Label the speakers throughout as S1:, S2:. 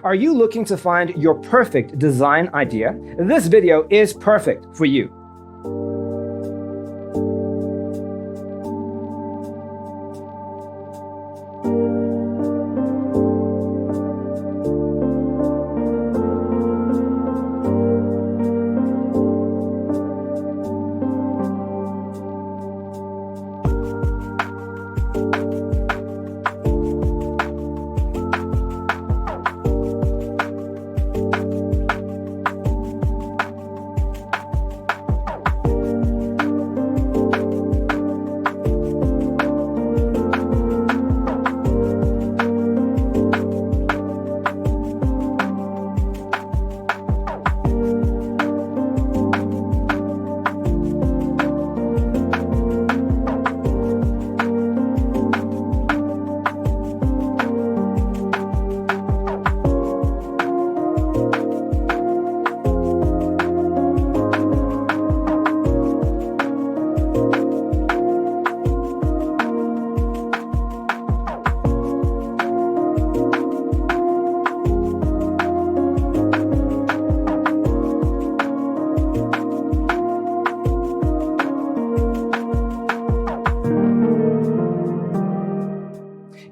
S1: Are you looking to find your perfect design idea? This video is perfect for you.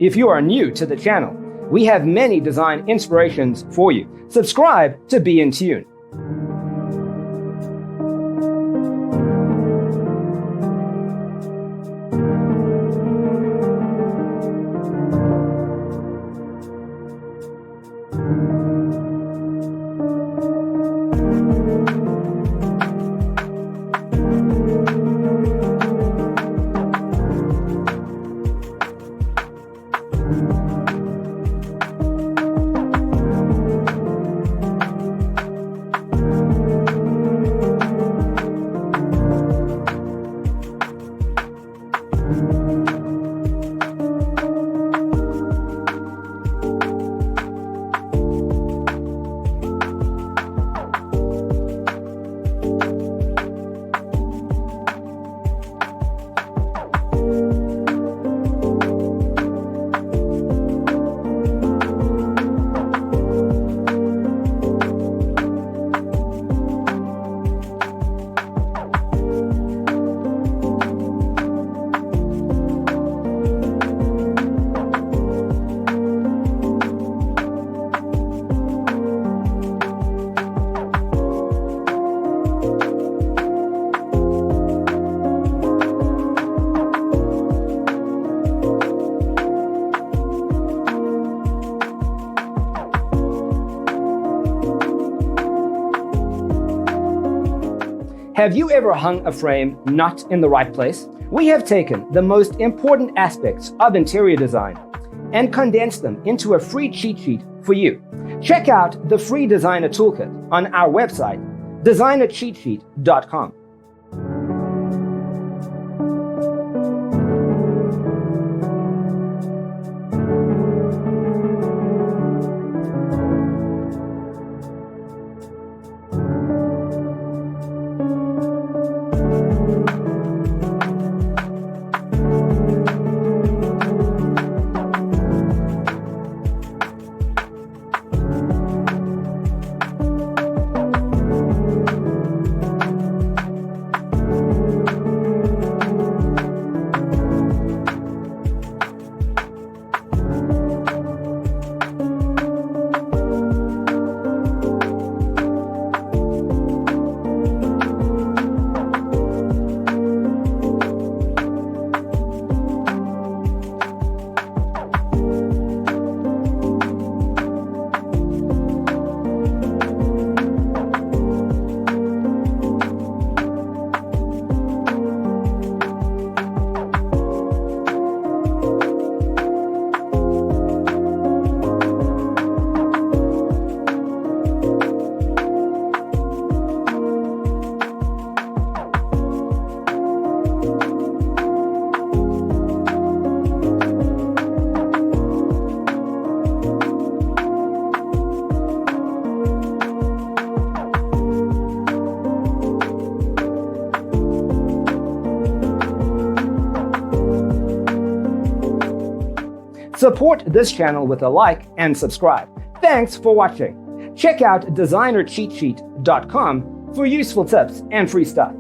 S1: If you are new to the channel, we have many design inspirations for you. Subscribe to be in tune. Have you ever hung a frame not in the right place? We have taken the most important aspects of interior design and condensed them into a free cheat sheet for you. Check out the free designer toolkit on our website, designercheatsheet.com. Support this channel with a like and subscribe. Thanks for watching. Check out designercheatsheet.com for useful tips and free stuff.